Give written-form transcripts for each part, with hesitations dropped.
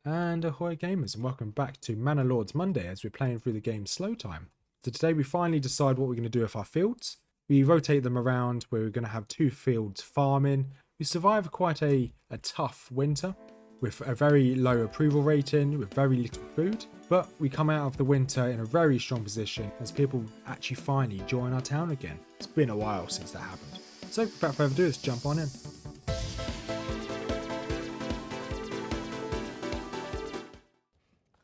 And ahoy gamers, and welcome back to Manor Lords Monday as we're playing through the game Slow Time. So today we finally decide what we're going to do with our fields. We rotate them around where we're going to have two fields farming. We survived quite a tough winter with a very low approval rating, with very little food. But we come out of the winter in a very strong position as people actually finally join our town again. It's been a while since that happened. So without further ado, let's jump on in.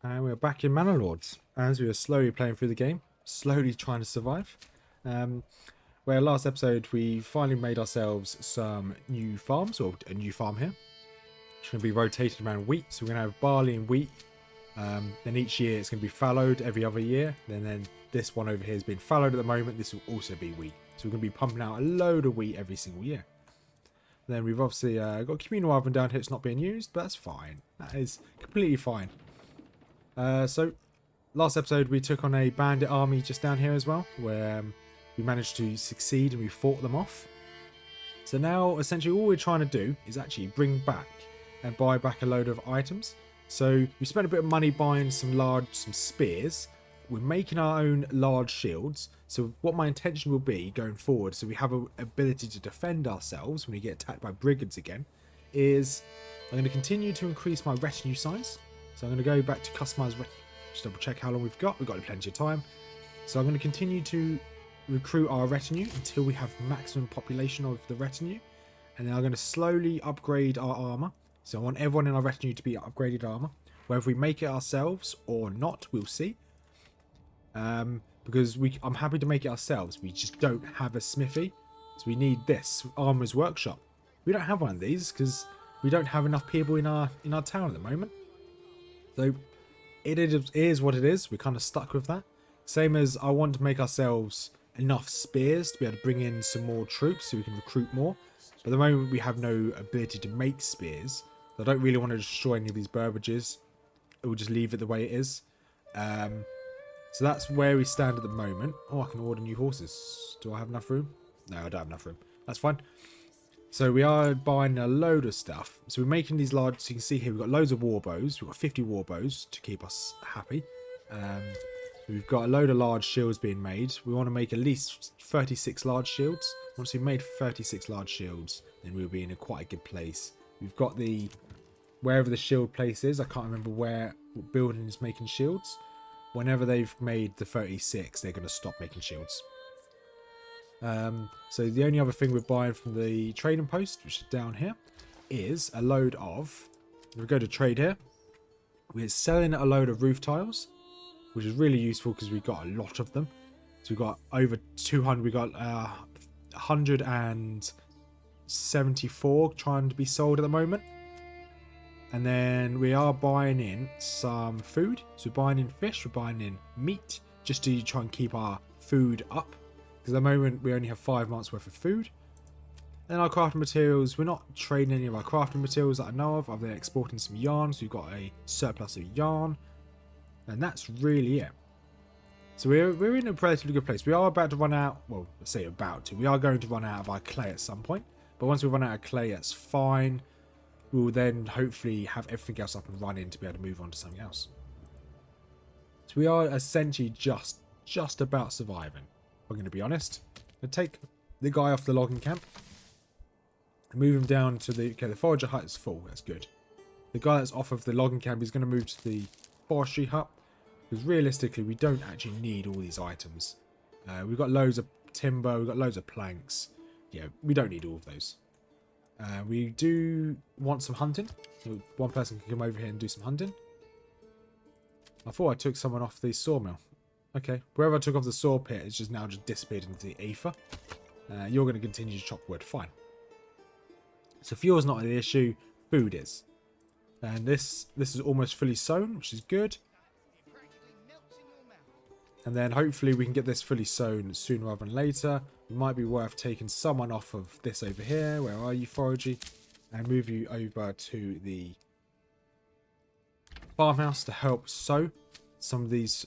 And we're back in Manor Lords as we are slowly playing through the game, slowly trying to survive. Where last episode we finally made ourselves some new farms, or a new farm here. It's going to be rotated around wheat, so we're going to have barley and wheat. Then each year it's going to be fallowed every other year. Then this one over here has been fallowed at the moment. This will also be wheat. So we're going to be pumping out a load of wheat every single year. Then we've obviously got a communal oven down here. It's not being used, but that's fine. That is completely fine. So last episode we took on a bandit army just down here as well, where we managed to succeed and we fought them off. So now essentially all we're trying to do is actually bring back and buy back a load of items. So we spent a bit of money buying some spears. We're making our own large shields. So what my intention will be going forward, so we have an ability to defend ourselves when we get attacked by brigands again, is I'm going to continue to increase my retinue size. So I'm going to go back to customize, just double check how long we've got. We've got plenty of time. So I'm going to continue to recruit our retinue until we have maximum population of the retinue. And then I'm going to slowly upgrade our armor. So I want everyone in our retinue to be upgraded armor. Whether we make it ourselves or not, we'll see. Because I'm happy to make it ourselves. We just don't have a smithy. So we need this, Armorer's Workshop. We don't have one of these because we don't have enough people in our town at the moment. So it is what it is. We're kind of stuck with that. Same as I want to make ourselves enough spears to be able to bring in some more troops so we can recruit more. But at the moment we have no ability to make spears. So I don't really want to destroy any of these burbages. We'll just leave it the way it is. So that's where we stand at the moment. Oh, I can order new horses. Do I have enough room? No, I don't have enough room. That's fine. So we are buying a load of stuff. So we're making these large, so you can see here we've got loads of war bows. We've got 50 war bows to keep us happy. We've got a load of large shields being made. We want to make at least 36 large shields. Once we've made 36 large shields, then we'll be in quite a good place. We've got wherever the shield place is. I can't remember what building is making shields. Whenever they've made the 36, they're going to stop making shields. So the only other thing we're buying from the trading post, which is down here, is a load of... We go to trade here. We're selling a load of roof tiles, which is really useful because we've got a lot of them. So we've got over 200. We've got 174 trying to be sold at the moment. And then we are buying in some food. So we're buying in fish, we're buying in meat, just to try and keep our food up. Because at the moment we only have 5 months worth of food. And our crafting materials, we're not trading any of our crafting materials that I know of, other than exporting some yarn. So we've got a surplus of yarn. And that's really it. So we're in a relatively good place. We are about to run out, well, let's say about to. We are going to run out of our clay at some point. But once we run out of clay, that's fine. We will then hopefully have everything else up and running to be able to move on to something else. So we are essentially just about surviving. I'm going to be honest. I'm going to take the guy off the logging camp. And move him down to the... Okay, the forager hut is full. That's good. The guy that's off of the logging camp is going to move to the forestry hut. Because realistically, we don't actually need all these items. We've got loads of timber. We've got loads of planks. Yeah, we don't need all of those. We do want some hunting. So one person can come over here and do some hunting. I thought I took someone off the sawmill. Okay, wherever I took off the saw pit, it's just now just disappeared into the aether. You're going to continue to chop wood. Fine. So fuel's not the issue. Food is. And this is almost fully sown, which is good. And then hopefully we can get this fully sown sooner rather than later. It might be worth taking someone off of this over here. Where are you, Foragey? And move you over to the farmhouse to help sow some of these.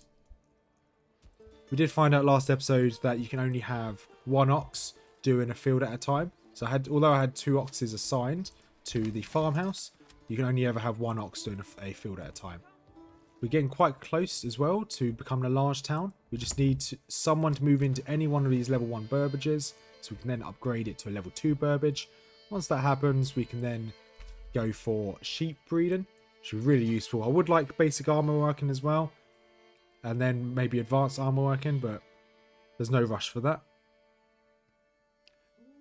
We did find out last episode that you can only have one ox doing a field at a time. So although I had 2 oxes assigned to the farmhouse, You can only ever have one ox doing a field at a time. We're getting quite close as well to becoming a large town. We just need someone to move into any one of these level 1 burbages, so we can then upgrade it to a level 2 burbage. Once that happens, we can then go for sheep breeding, which would be really useful. I would like basic armor working as well, and then maybe advanced armor working, but there's no rush for that.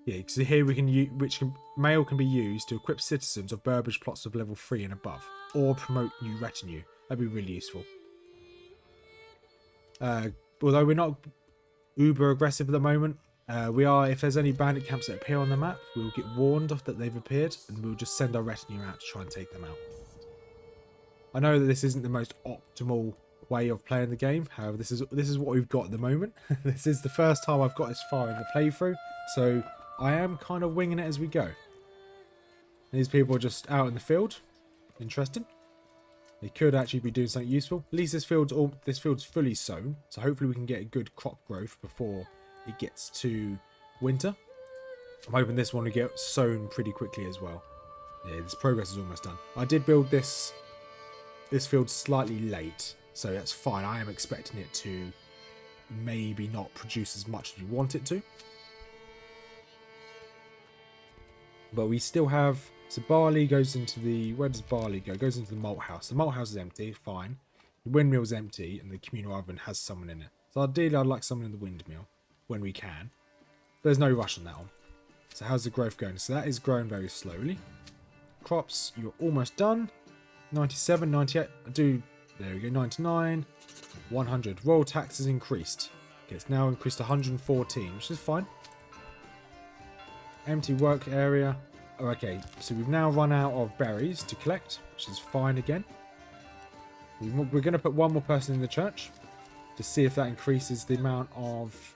Yeah, because here we can use, mail can be used to equip citizens of burbage plots of level 3 and above, or promote new retinue. That'd be really useful. Although we're not uber aggressive at the moment, we are. If there's any bandit camps that appear on the map, we'll get warned of that they've appeared, and we'll just send our retinue out to try and take them out. I know that this isn't the most optimal way of playing the game. However, this is what we've got at the moment. This is the first time I've got this far in the playthrough, so I am kind of winging it as we go. These people are just out in the field. Interesting. They could actually be doing something useful. At least this field's fully sown, so hopefully we can get a good crop growth before it gets to winter. I'm hoping this one will get sown pretty quickly as well. Yeah, this progress is almost done. I did build this field slightly late, so that's fine. I am expecting it to maybe not produce as much as you want it to. But we still have... So barley goes into the... Where does barley go? It goes into the malt house. The malt house is empty, fine. The windmill's empty, and the communal oven has someone in it. So ideally, I'd like someone in the windmill when we can. There's no rush on that one. So how's the growth going? So that is growing very slowly. Crops, you're almost done. 97, 98. There we go, 99. 100. Royal tax is increased. Okay, it's now increased to 114, which is fine. Empty work area. Oh, okay, so we've now run out of berries to collect, which is fine again. We're going to put one more person in the church to see if that increases the amount of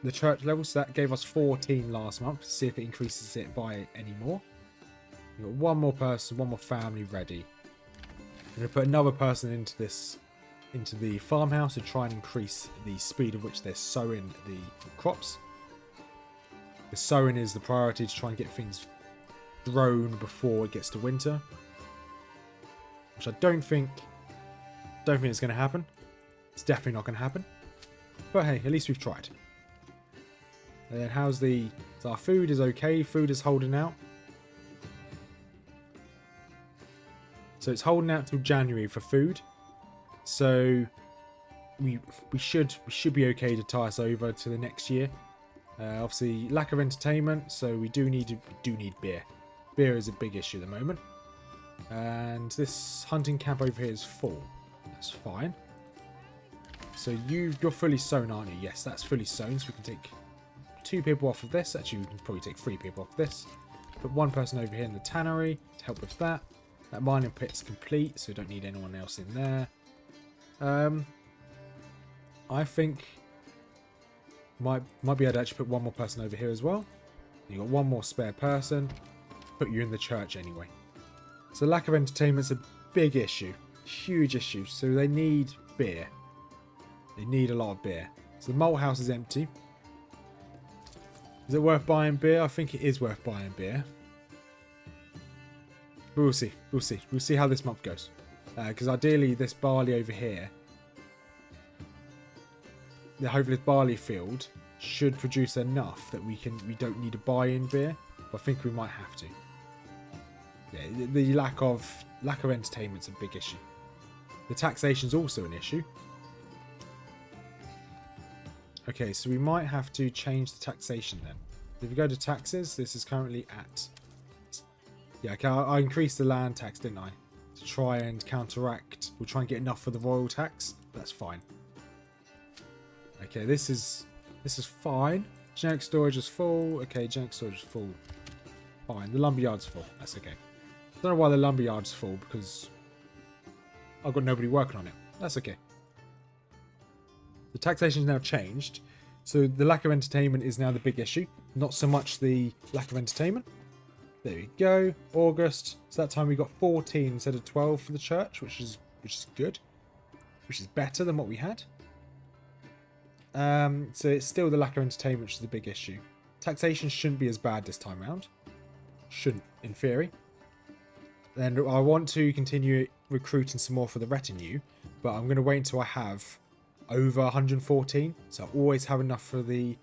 the church level. So that gave us 14 last month. To see if it increases it by any more. We've got one more person, one more family ready. I'm going to put another person into the farmhouse to try and increase the speed at which they're sowing the crops. The sowing is the priority to try and get things grown before it gets to winter, which I don't think it's going to happen. It's definitely not going to happen. But hey, at least we've tried. And then how's so our food is okay. Food is holding out. So it's holding out till January for food. So we should be okay to tie us over to the next year. Obviously, lack of entertainment, so we do need beer. Beer is a big issue at the moment. And this hunting camp over here is full. That's fine. So you're fully sown, aren't you? Yes, that's fully sown, so we can take 2 people off of this. Actually, we can probably take 3 people off this. Put 1 person over here in the tannery to help with that. That mining pit's complete, so we don't need anyone else in there. I think might be able to actually put 1 more person over here as well. You got 1 more spare person. Put you in the church anyway. So lack of entertainment's a big issue, huge issue. So they need beer. They need a lot of beer. So the malt house is empty. Is it worth buying beer? I think it is worth buying beer. But we'll see. We'll see. We'll see how this month goes. Because ideally, this barley over here, hopefully this barley field should produce enough that we don't need to buy in beer. But I think we might have to. Yeah, the lack of entertainment's a big issue. The taxation's also an issue. Okay, so we might have to change the taxation then. If you go to taxes, this is currently at... Yeah, okay, I increased the land tax, didn't I? To try and counteract... We'll try and get enough for the royal tax. That's fine. Okay, this is fine. Generic storage is full. Okay, generic storage is full. Fine. The lumberyard's full. That's okay. Don't know why the lumberyard's full, because I've got nobody working on it. That's okay. The taxation's now changed. So the lack of entertainment is now the big issue. Not so much the lack of entertainment. There we go. August. So that time we got 14 instead of 12 for the church, which is good. Which is better than what we had. So it's still the lack of entertainment, which is the big issue. Taxation shouldn't be as bad this time around. Shouldn't, in theory. Then I want to continue recruiting some more for the retinue, but I'm going to wait until I have over 114. So I always have enough for the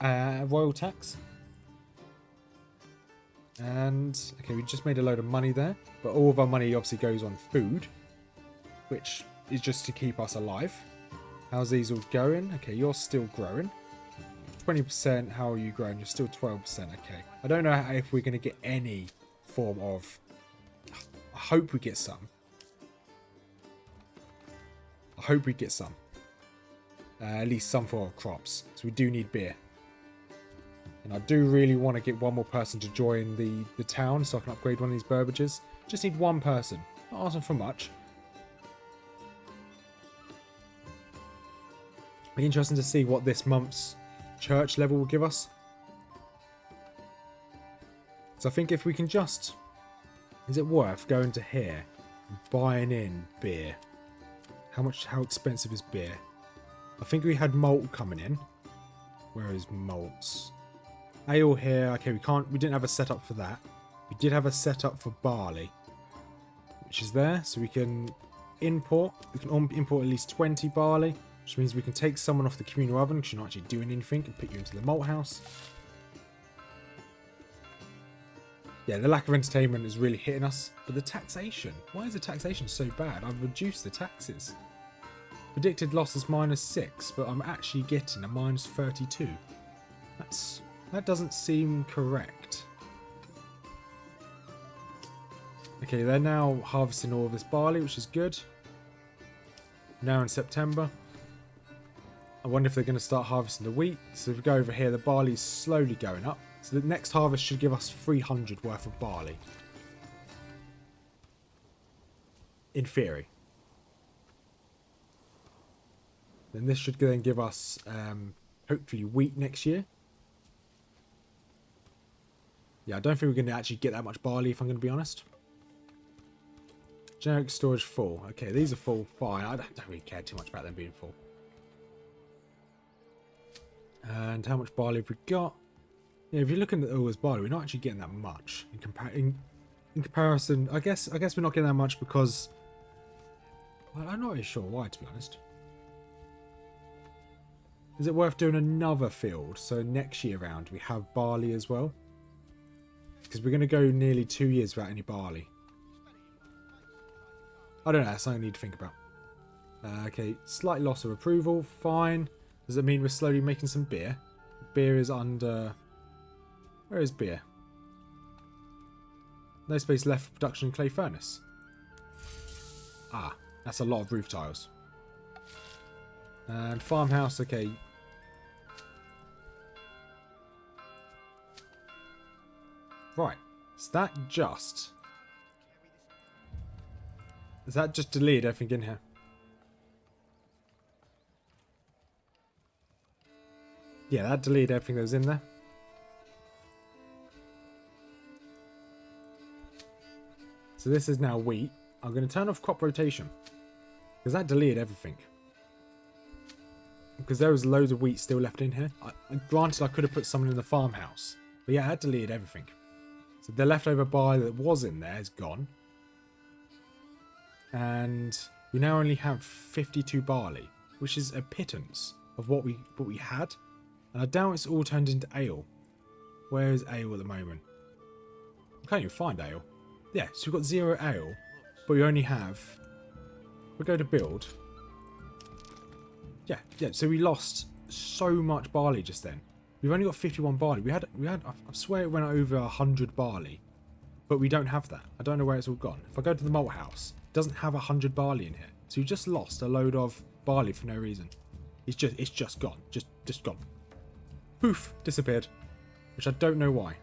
royal tax. And, okay, we just made a load of money there. But all of our money obviously goes on food, which is just to keep us alive. How's these all going? Okay, you're still growing. 20%, how are you growing? You're still 12%, okay. I don't know if we're going to get any form of... I hope we get some. I hope we get some. At least some for our crops. So we do need beer. And I do really want to get one more person to join the town so I can upgrade one of these burbages. Just need one person. Not asking for much. Be interesting to see what this month's church level will give us. So I think if we can just... Is it worth going to here and buying in beer? How expensive is beer? I think we had malt coming in. Where is malts? Ale here. Okay, we didn't have a setup for that. We did have a setup for barley, which is there. So we can import. We can import at least 20 barley, which means we can take someone off the communal oven because you're not actually doing anything and put you into the malt house. Yeah, the lack of entertainment is really hitting us. But the taxation. Why is the taxation so bad? I've reduced the taxes. Predicted loss is -6, but I'm actually getting a -32. That doesn't seem correct. Okay, they're now harvesting all of this barley, which is good. Now in September. I wonder if they're going to start harvesting the wheat. So if we go over here, the barley is slowly going up. So the next harvest should give us 300 worth of barley. In theory. Then this should then give us, hopefully, wheat next year. Yeah, I don't think we're going to actually get that much barley, if I'm going to be honest. Generic storage full. Okay, these are full. Fine. I don't really care too much about them being full. And how much barley have we got? Yeah, if you're looking at all this barley, we're not actually getting that much in comparison. I guess we're not getting that much because I'm not really sure why, to be honest. Is it worth doing another field so next year round we have barley as well? Because we're going to go nearly 2 years without any barley. I don't know, that's something I need to think about. Okay, slight loss of approval, fine. Does it mean we're slowly making some beer? Beer is under... Where is beer? No space left for production in clay furnace. Ah, that's a lot of roof tiles. And farmhouse, okay. Right, is that just deleted everything in here? Yeah, that deleted everything that was in there. So this is now wheat. I'm going to turn off crop rotation because that deleted everything. Because there was loads of wheat still left in here. Granted, I could have put someone in the farmhouse. But yeah, that deleted everything. So the leftover barley that was in there is gone. And we now only have 52 barley, which is a pittance of what we had. And I doubt it's all turned into ale. Where is ale at the moment? I can't even find ale. Yeah, so we've got 0 ale, but we only have... We'll go to build. Yeah, so we lost so much barley just then. We've only got 51 barley. We had. I swear it went over 100 barley, but we don't have that. I don't know where it's all gone. If I go to the malt house, it doesn't have 100 barley in here. So we just lost a load of barley for no reason. It's just gone. Just gone. Poof, disappeared. Which I don't know why.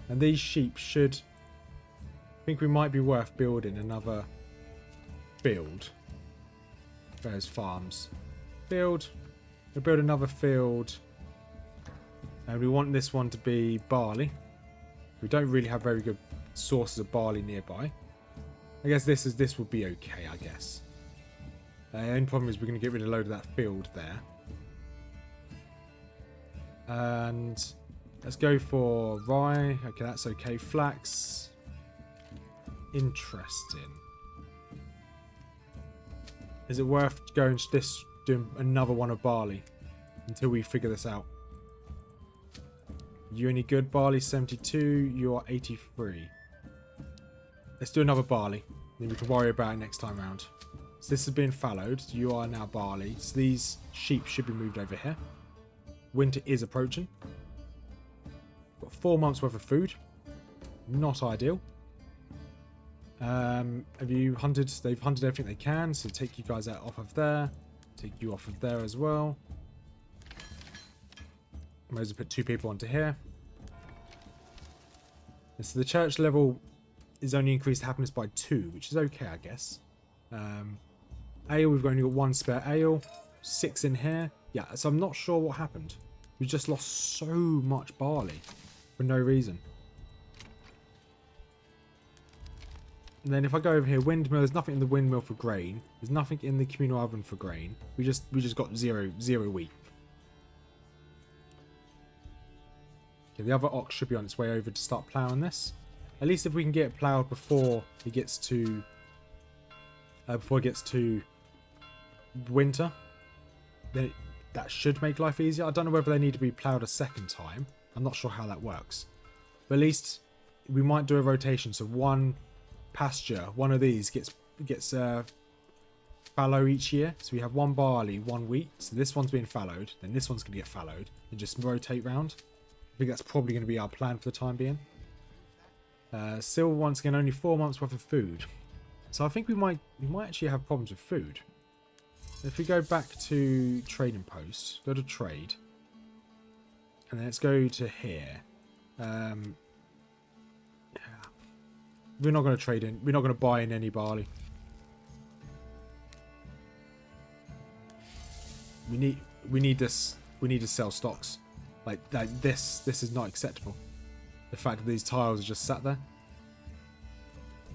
And these sheep should... I think we might be worth building another field. There's farms. Field. We'll build another field. And we want this one to be barley. We don't really have very good sources of barley nearby. I guess this would be okay, I guess. The only problem is we're going to get rid of a load of that field there. And let's go for rye. Okay, that's okay. Flax. Interesting. Is it worth going to this, doing another one of barley until we figure this out? You any good? Barley 72. You are 83. Let's do another barley. Then we can worry about it next time round. So this has been fallowed. You are now barley. So these sheep should be moved over here. Winter is approaching. Got 4 months worth of food. Not ideal. Have you hunted? They've hunted everything they can. So take you guys out off of there. Take you off of there as well. Might as well put 2 people onto here. And so the church level is only increased happiness by 2, which is okay, I guess. Ale, we've only got 1 spare ale. 6 in here. Yeah, so I'm not sure what happened. We just lost so much barley for no reason. And then if I go over here, windmill, there's nothing in the windmill for grain. There's nothing in the communal oven for grain. We just got zero wheat. Okay, the other ox should be on its way over to start ploughing this. At least if we can get it ploughed before it gets to winter, then that should make life easier. I don't know whether they need to be ploughed a second time. I'm not sure how that works. But at least we might do a rotation. So one pasture, one of these gets fallow each year. So we have 1 barley, 1 wheat. So this one's being fallowed. Then this one's going to get fallowed. And just rotate round. I think that's probably going to be our plan for the time being. Still, once again, only 4 months worth of food. So I think we might actually have problems with food. If we go back to trading post, go to trade, and then let's go to here. We're not going to trade in. We're not going to buy in any barley. We need this. We need to sell stocks. Like this is not acceptable. The fact that these tiles are just sat there.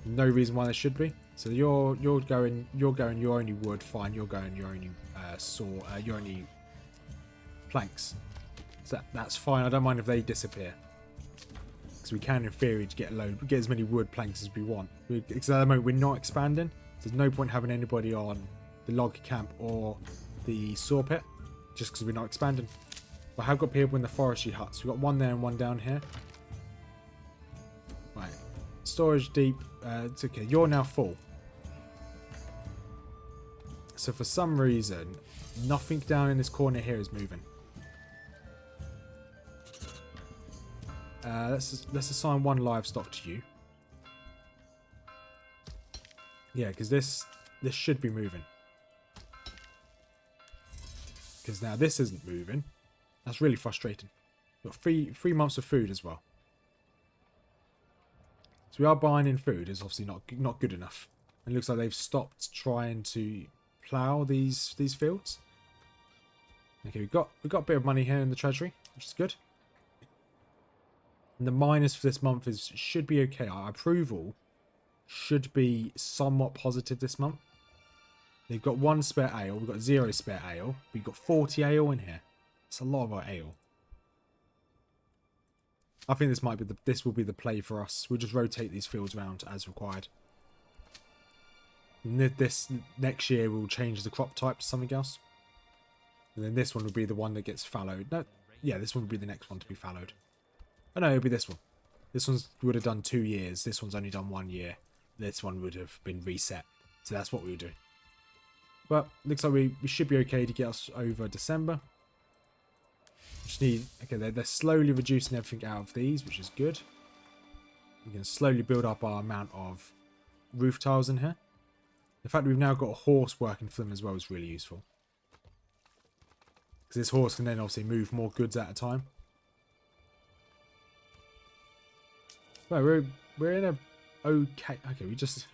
No reason why they should be. So you're going your only wood, fine. You're going your only your only planks. So that's fine. I don't mind if they disappear. Because we can, in theory, get as many wood planks as we want. Because at the moment we're not expanding. So there's no point having anybody on the log camp or the saw pit, just because we're not expanding. But I have got people in the forestry huts. We've got 1 there and 1 down here. Right. Storage deep. It's okay. You're now full. So for some reason, nothing down in this corner here is moving. Let's assign 1 livestock to you. Yeah, because this should be moving. Because now this isn't moving. That's really frustrating. We've got 3 months of food as well. So we are buying in food. It's obviously not good enough. It looks like they've stopped trying to plough these fields. Okay, we've got a bit of money here in the treasury, which is good. And the minus for this month should be okay. Our approval should be somewhat positive this month. They've got 1 spare ale. We've got 0 spare ale. We've got 40 ale in here. It's a lot of our ale. I think this will be the play for us. We'll just rotate these fields around as required. And this next year we'll change the crop type to something else. And then this one will be the one that gets fallowed. No, yeah, this one will be the next one to be fallowed. Oh no, it'll be this one. This one would have done 2 years. This one's only done 1 year. This one would have been reset. So that's what we'll do. But looks like we should be okay to get us over December. Just need, okay, they're slowly reducing everything out of these, which is good. We can slowly build up our amount of roof tiles in here. The fact that we've now got a horse working for them as well is really useful. Because this horse can then obviously move more goods at a time. Well, we're in a okay. Okay, we just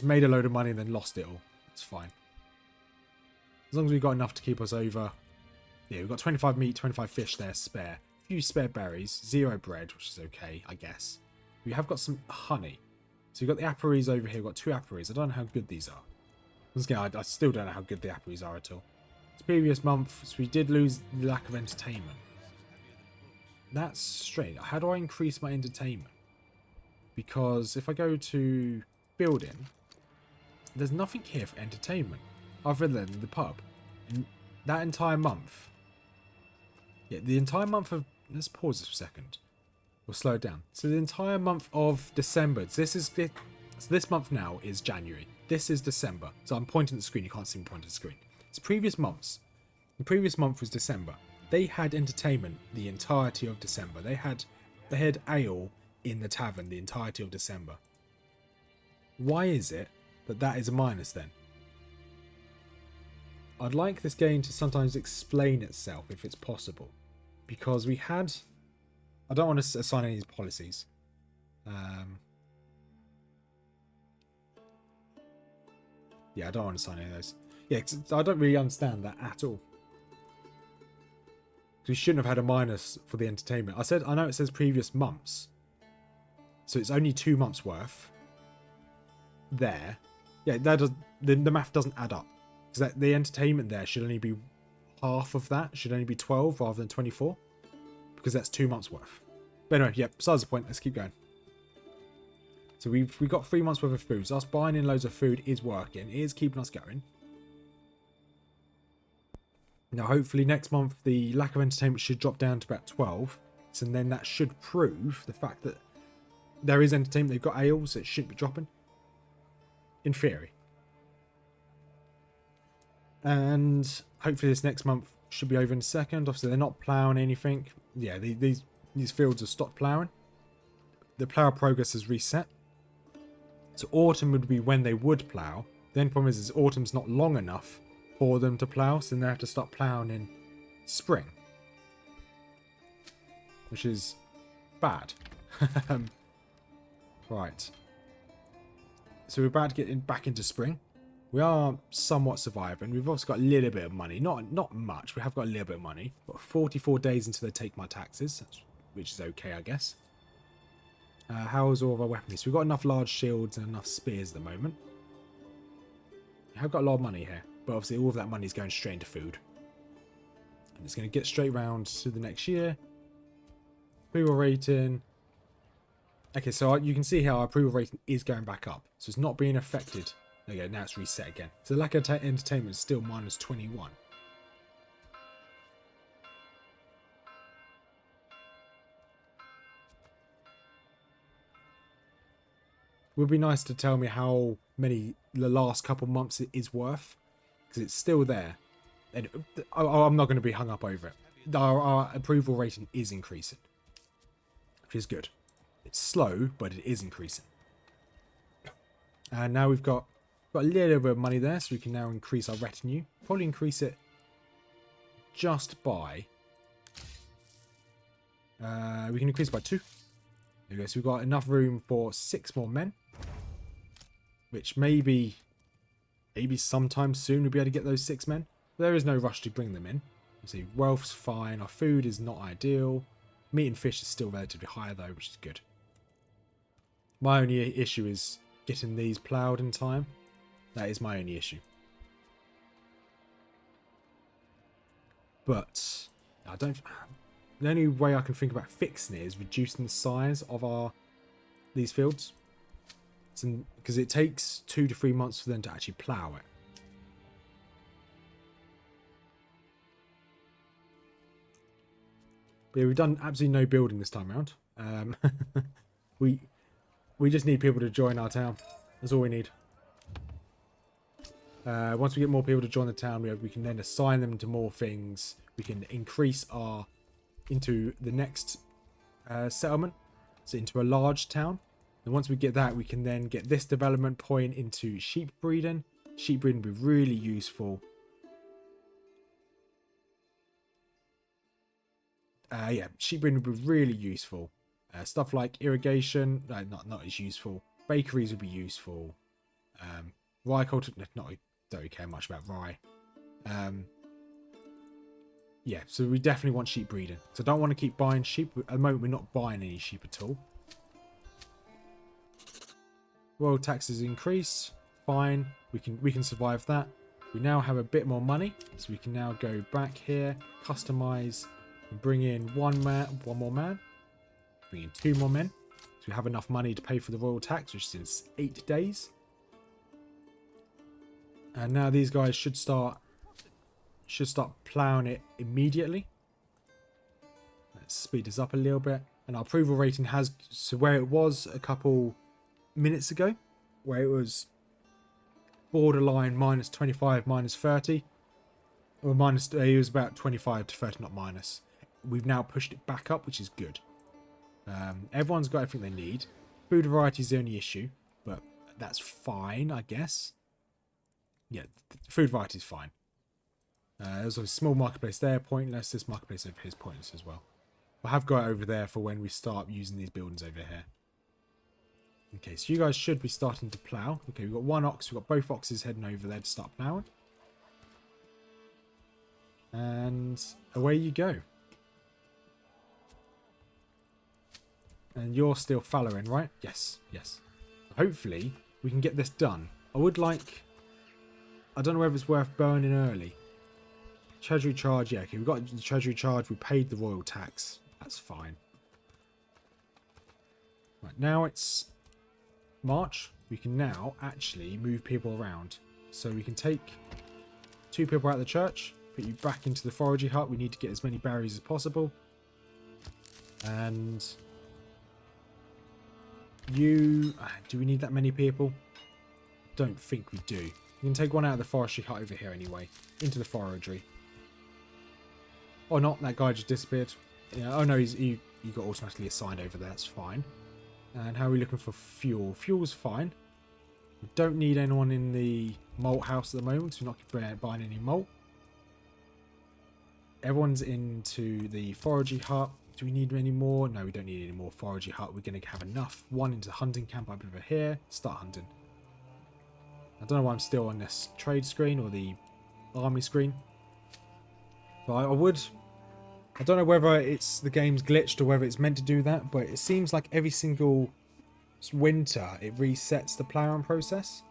made a load of money and then lost it all. It's fine. As long as we've got enough to keep us over. Yeah, we've got 25 meat, 25 fish there spare. A few spare berries, 0 bread, which is okay, I guess. We have got some honey. So we've got the apiaries over here. We've got 2 apiaries. I don't know how good these are. Once again, I still don't know how good the apiaries are at all. This previous month, so we did lose the lack of entertainment. That's strange. How do I increase my entertainment? because if I go to building, there's nothing here for entertainment other than the pub. And that entire month, yeah, the entire month of, let's pause this for a second. We'll slow it down. So the entire month of December, so this month now is January. This is December. So I'm pointing at the screen. You can't see me pointing at the screen. It's previous months. The previous month was December. They had entertainment the entirety of December. They had ale in the tavern the entirety of December. Why is it that is a minus then? I'd like this game to sometimes explain itself if it's possible. Because we had... I don't want to assign any of these policies. Yeah, I don't want to assign any of those. Yeah, 'cause I don't really understand that at all. We shouldn't have had a minus for the entertainment. I know it says previous months. So it's only 2 months worth. There. Yeah, that does, the math doesn't add up. Because the entertainment there should only be half of that. It should only be 12 rather than 24. Because that's 2 months worth. But anyway, yeah, besides the point, let's keep going. So we've got 3 months worth of food. So us buying in loads of food is working. It is keeping us going. Now, hopefully next month, the lack of entertainment should drop down to about 12. So then that should prove the fact that there is entertainment. They've got ales, so it shouldn't be dropping. In theory. And hopefully this next month should be over in a second. Obviously, they're not ploughing anything. Yeah, these fields have stopped ploughing. The plough progress has reset. So autumn would be when they would plough. The only problem is autumn's not long enough for them to plough, so then they have to start ploughing in spring, which is bad. Right, so we're about to get back into spring. We are somewhat surviving. We've also got a little bit of money, not much. We have got a little bit of money. Got 44 days until they take my taxes, which is okay, I guess. How's all of our weaponry? So we've got enough large shields and enough spears at the moment. We have got a lot of money here. But obviously all of that money is going straight into food. And it's going to get straight round to the next year. Approval rating. Okay, so you can see how our approval rating is going back up. So it's not being affected. There you go, now it's reset again. So the lack of entertainment is still minus 21. It would be nice to tell me how many the last couple months it is worth. Because it's still there. And I'm not going to be hung up over it. Our approval rating is increasing. Which is good. It's slow, but it is increasing. And now we've got a little bit of money there, so we can now increase our retinue. Probably increase it just by... we can increase by 2. There we go. So we've got enough room for 6 more men. Which maybe sometime soon we'll be able to get those 6 men. There is no rush to bring them in. You see, wealth's fine. Our food is not ideal. Meat and fish is still relatively higher though, which is good. My only issue is getting these ploughed in time. That is my only issue. But the only way I can think about fixing it is reducing the size of these fields. Because it takes 2 to 3 months for them to actually plough it. But yeah, we've done absolutely no building this time around. We just need people to join our town. That's all we need. Once we get more people to join the town, we can then assign them to more things. We can increase into the next settlement, so into a large town. And once we get that, we can then get this development point into sheep breeding. Sheep breeding would be really useful. Yeah, sheep breeding would be really useful. Stuff like irrigation, not as useful. Bakeries would be useful. Rye culture, don't really care much about rye. Yeah, so we definitely want sheep breeding. So I don't want to keep buying sheep. At the moment, we're not buying any sheep at all. Royal taxes increased. Fine. We can survive that. We now have a bit more money. So we can now go back here, customize, and bring in one more man. Bring in 2 more men. So we have enough money to pay for the royal tax, which is in 8 days. And now these guys should start ploughing it immediately. Let's speed this up a little bit. And our approval rating has, so where it was a couple minutes ago, where it was borderline minus 25, minus 30, or minus, it was about 25 to 30, not minus. We've now pushed it back up, which is good. Everyone's got everything they need. Food variety is the only issue, but that's fine, I guess. Yeah, food variety is fine. There's a small marketplace there, pointless. This marketplace over here is pointless as well. I have got it over there for when we start using these buildings over here. Okay, so you guys should be starting to plough. Okay, we've got one ox. We've got both oxes heading over there to start ploughing. And away you go. And you're still fallowing, right? Yes, yes. Hopefully, we can get this done. I would like... I don't know whether it's worth burning early. Treasury charge, yeah, okay, we've got the treasury charge. We paid the royal tax. That's fine. Right, now it's March. We can now actually move people around. So we can take 2 people out of the church, put you back into the foraging hut. We need to get as many berries as possible. And you... do we need that many people? Don't think we do. You can take one out of the forestry hut over here anyway. Into the foragery. Or not, that guy just disappeared. Yeah, oh no, he got automatically assigned over there, that's fine. And how are we looking for fuel? Fuel's fine. We don't need anyone in the malt house at the moment, so we're not buying any malt. Everyone's into the foraging hut. Do we need any more? No, we don't need any more foraging hut. We're going to have enough. One into the hunting camp up over here. Start hunting. I don't know why I'm still on this trade screen or the army screen. But I don't know whether it's the game's glitched or whether it's meant to do that, but it seems like every single winter it resets the ploughing process,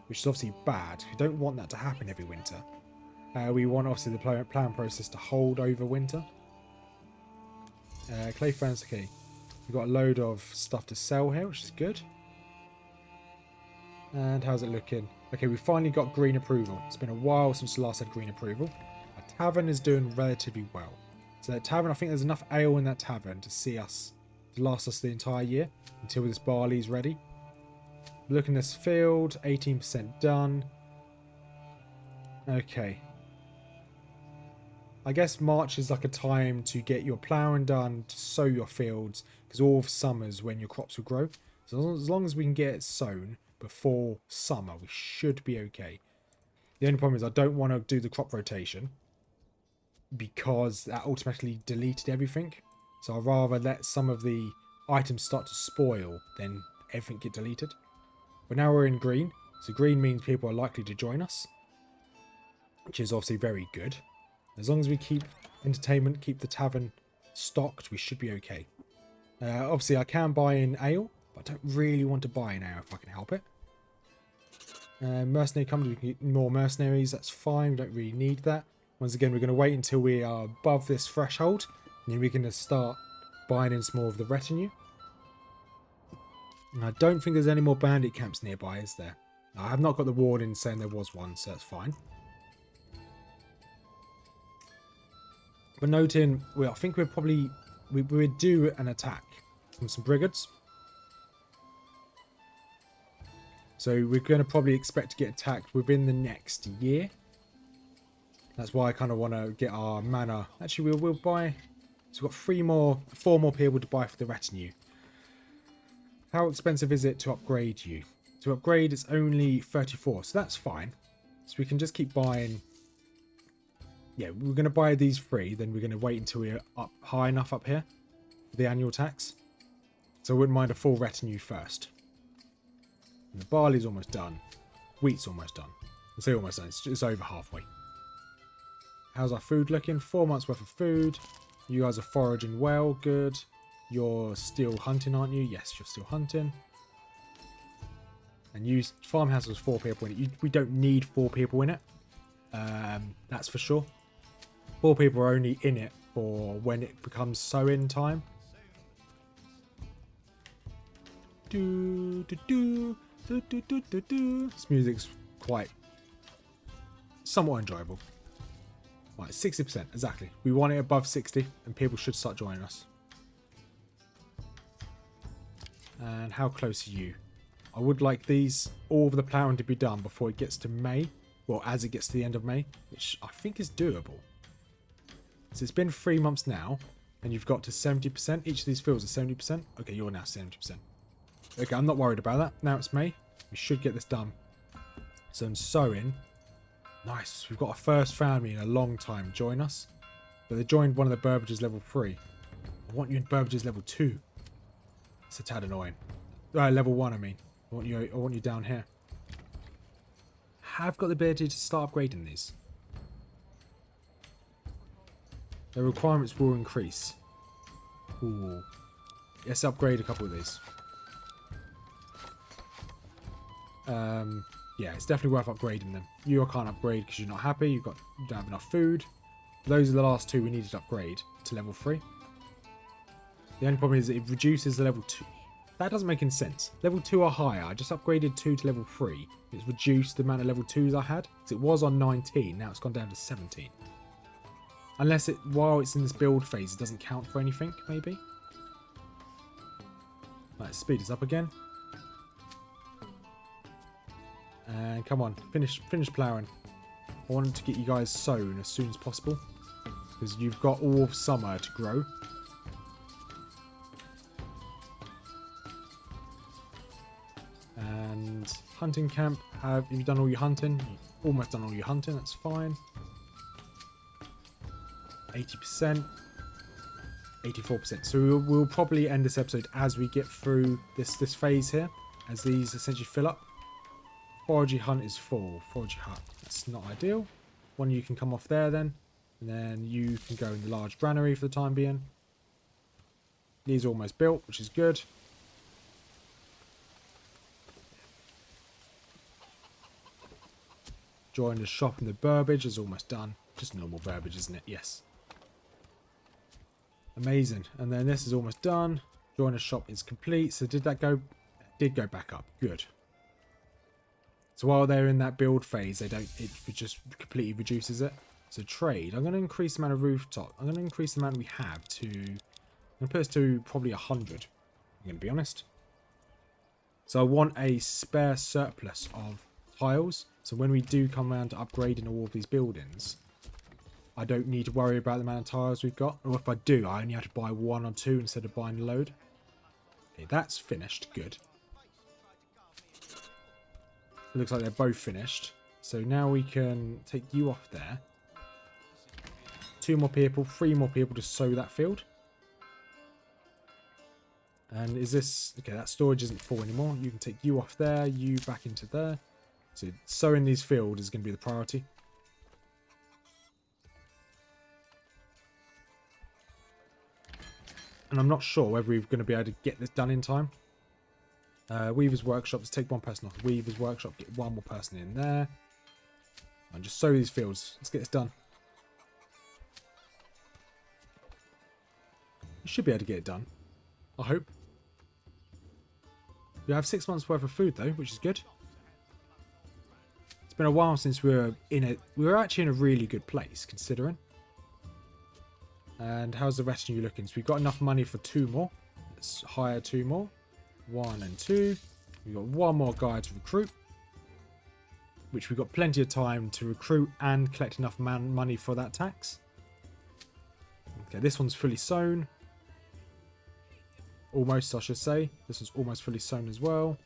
which is obviously bad. We don't want that to happen every winter. We want obviously the ploughing process to hold over winter. Clay furnace, okay. We've got a load of stuff to sell here, which is good. And how's it looking? Okay, we finally got green approval. It's been a while since we last had green approval. Our tavern is doing relatively well. So that tavern, I think there's enough ale in that tavern to last us the entire year until this barley's ready. Looking at this field, 18% done. Okay. I guess March is like a time to get your ploughing done, to sow your fields, because all of summer's when your crops will grow. So as long as we can get it sown before summer, we should be okay. The only problem is I don't want to do the crop rotation because that automatically deleted everything. So I'd rather let some of the items start to spoil than everything get deleted. But now we're in green. So green means people are likely to join us, which is obviously very good. As long as we keep entertainment, keep the tavern stocked, we should be okay. Obviously I can buy in ale, but I don't really want to buy in ale if I can help it. Mercenary company, we can get more mercenaries, that's fine, we don't really need that. Once again, we're going to wait until we are above this threshold, and then we're going to start buying in some more of the retinue. And I don't think there's any more bandit camps nearby, is there? I have not got the warning saying there was one, so that's fine. But noting, I think we're probably... we're due an attack from some brigands. So we're going to probably expect to get attacked within the next year. That's why I kind of want to get our manor. Actually, we'll buy... So we've got 4 more people to buy for the retinue. How expensive is it to upgrade you? To upgrade, it's only 34, so that's fine. So we can just keep buying... Yeah, we're going to buy these 3, then we're going to wait until we're up high enough up here for the annual tax. So I wouldn't mind a full retinue first. And the barley's almost done. Wheat's almost done. I say almost done, it's over halfway. How's our food looking? 4 months worth of food. You guys are foraging well, good. You're still hunting, aren't you? Yes, you're still hunting. And you farmhouse has 4 people in it. We don't need 4 people in it. That's for sure. 4 people are only in it for when it becomes sowing time. Do, do, do, do, do, do, do, do. This music's quite somewhat enjoyable. Right, 60%, exactly. We want it above 60 and people should start joining us. And how close are you? I would like these, all of the ploughing to be done before it gets to May. Well, as it gets to the end of May, which I think is doable. So it's been 3 months now, and you've got to 70%. Each of these fields are 70%. Okay, you're now 70%. Okay, I'm not worried about that. Now it's May. We should get this done. So I'm sowing. Nice. We've got our first family in a long time join us. But they joined one of the Burbages level 3. I want you in Burbages level 2. It's a tad annoying. Level 1, I mean. I want you down here. Have got the ability to start upgrading these. The requirements will increase. Ooh. Let's upgrade a couple of these. Yeah, it's definitely worth upgrading them. You can't upgrade because you're not happy. You don't have enough food. Those are the last two we needed to upgrade to level 3. The only problem is that it reduces the level 2. That doesn't make any sense. Level 2 or higher. I just upgraded 2 to level 3. It's reduced the amount of level 2s I had. So it was on 19. Now it's gone down to 17. Unless while it's in this build phase, it doesn't count for anything, maybe. Right, speed is up again. And come on, finish ploughing. I wanted to get you guys sown as soon as possible. Because you've got all of summer to grow. And hunting camp, have you done all your hunting? You've almost done all your hunting, that's fine. 80%. 84%. So we'll probably end this episode as we get through this phase here. As these essentially fill up. Foraging hunt is full. Foraging hut. That's not ideal. One of you can come off there then. And then you can go in the large granary for the time being. These are almost built, which is good. Join the shop in the Burbage is almost done. Just normal Burbage, isn't it? Yes. Amazing. And then this is almost done. Join the shop is complete. So did that go? Did go back up. Good. So while they're in that build phase, it just completely reduces it. So trade. I'm going to increase the amount of rooftop. I'm going to increase the amount we have to. I'm going to put this to probably 100. I'm going to be honest. So I want a spare surplus of tiles. So when we do come around to upgrading all of these buildings, I don't need to worry about the amount of tiles we've got. Or if I do, I only have to buy 1 or 2 instead of buying a load. Okay, that's finished. Good. It looks like they're both finished. So now we can take you off there. 2 more people, 3 more people to sow that field. And is this... Okay, that storage isn't full anymore. You can take you off there, you back into there. So sowing these fields is going to be the priority. And I'm not sure whether we're going to be able to get this done in time. Weaver's Workshop, let's take 1 person off. Weaver's Workshop, get 1 more person in there. And just sow these fields. Let's get this done. We should be able to get it done. I hope. We have 6 months worth of food though, which is good. It's been a while since we were actually in a really good place, considering. And how's the rest of you looking? So we've got enough money for 2 more. Let's hire 2 more. 1 and 2. We've got 1 more guy to recruit. Which we've got plenty of time to recruit and collect enough money for that tax. Okay, this one's fully sown. Almost, I should say. This one's almost fully sown as well.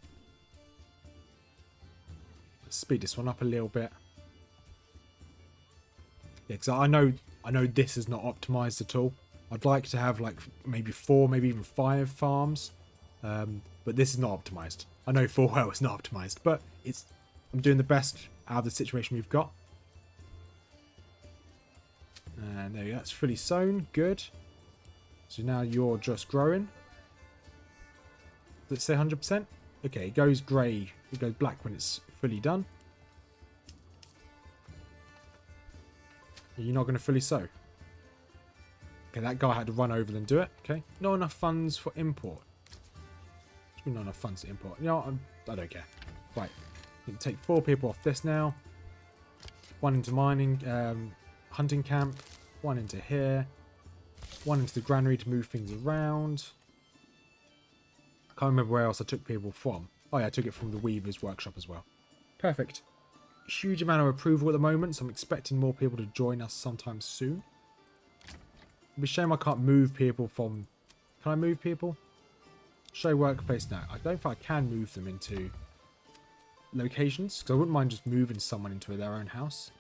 Let's speed this one up a little bit. Yeah, because I know this is not optimized at all. I'd like to have like maybe 4, maybe even 5 farms. But this is not optimized. I know full well it's not optimized, but I'm doing the best out of the situation we've got. And there you go, that's fully sown. Good. So now you're just growing. Let's say 100%. Okay, it goes grey. It goes black when it's fully done. You're not going to fully sow. Okay, that guy had to run over and do it. Okay, not enough funds for import. Should be not enough funds to import. You know, I don't care. Right. You can take 4 people off this now. 1 into mining, hunting camp. 1 into here. 1 into the granary to move things around. I can't remember where else I took people from. Oh yeah, I took it from the Weaver's workshop as well. Perfect. Huge amount of approval at the moment, so I'm expecting more people to join us sometime soon. It'd be a shame I can't move people from... Can I move people? Show workplace now. I don't think I can move them into locations, because I wouldn't mind just moving someone into their own house.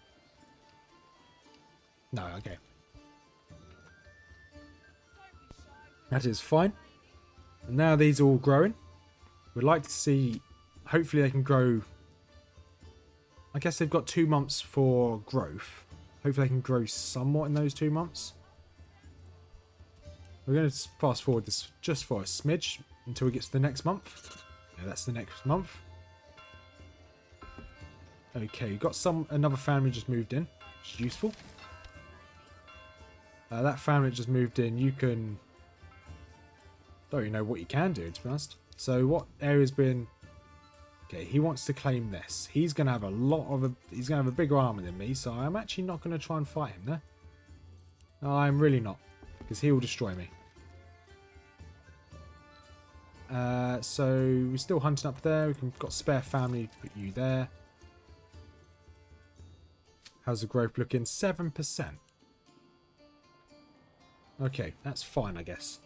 No, okay. That is fine. And now these are all growing. We'd like to see... Hopefully they can grow... I guess they've got 2 months for growth. Hopefully they can grow somewhat in those 2 months. We're going to fast forward this just for a smidge until we get to the next month. Yeah, that's the next month. Okay, we've got another family just moved in, which is useful. That family that just moved in, you can... Don't even know what you can do, to be honest. So what area's been... Okay, he wants to claim this. He's going to have he's going to have a bigger army than me, so I'm actually not going to try and fight him there. No, I'm really not, because he will destroy me. So we're still hunting up there. We've got spare family, put you there. How's the growth looking? 7%. Okay, that's fine, I guess.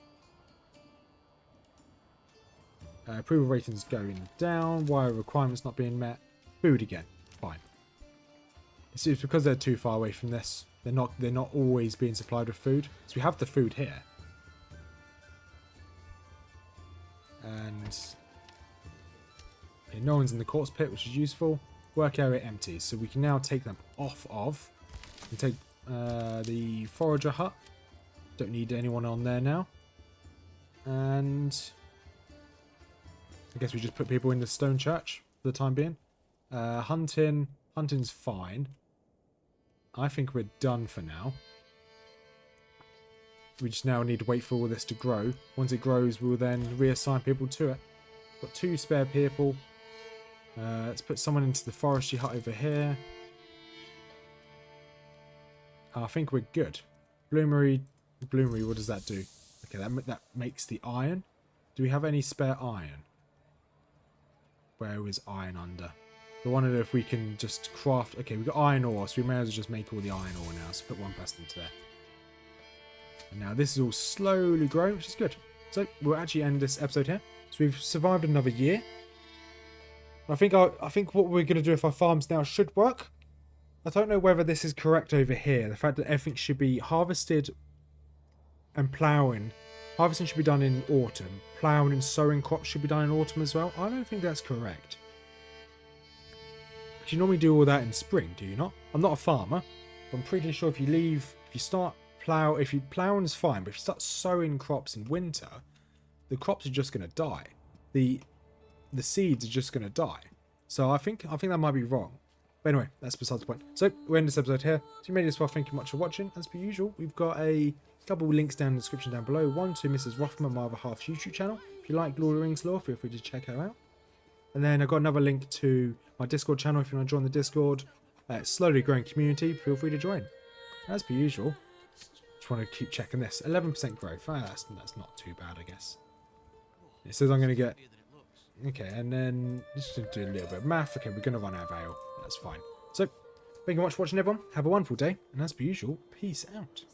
Approval ratings going down. Why are requirements not being met? Food again. Fine. It's because they're too far away from this. They're not always being supplied with food. So we have the food here. And okay, no one's in the corpse pit, which is useful. Work area empty, so we can now take them off of. And take the forager hut. Don't need anyone on there now. And I guess we just put people in the stone church for the time being. Hunting's fine. I think we're done for now. We just now need to wait for all this to grow. Once it grows, we'll then reassign people to it. Got 2 spare people. Let's put someone into the forestry hut over here. I think we're good. Bloomery, what does that do? Okay, that makes the iron. Do we have any spare iron? Where was iron under? I wondered if we can just craft... Okay, we've got iron ore, so we may as well just make all the iron ore now. So put 1 person into there. And now this is all slowly growing, which is good. So we'll actually end this episode here. So we've survived another year. I think what we're going to do if our farms now should work. I don't know whether this is correct over here. The fact that everything should be harvested and ploughing. Harvesting should be done in autumn. Ploughing and sowing crops should be done in autumn as well. I don't think that's correct. But you normally do all that in spring, do you not? I'm not a farmer, but I'm pretty sure if you ploughing's fine, but if you start sowing crops in winter, the crops are just going to die. The seeds are just going to die. So I think that might be wrong. But anyway, that's besides the point. So we're in this episode here. So you made it this far, thank you much for watching. As per usual, we've got a couple of links down in the description down below. One to Mrs Rothmers, my other half's YouTube channel. If you like Lord of the Rings lore, feel free to check her out. And then I've got another link to my Discord channel if you want to join the Discord. Slowly growing community, feel free to join. As per usual, just want to keep checking this. 11% growth. That's not too bad, I guess. It says I'm going to get... Okay, and then just to do a little bit of math. Okay, we're going to run out of ale. That's fine. So, thank you very much for watching, everyone. Have a wonderful day. And as per usual, peace out.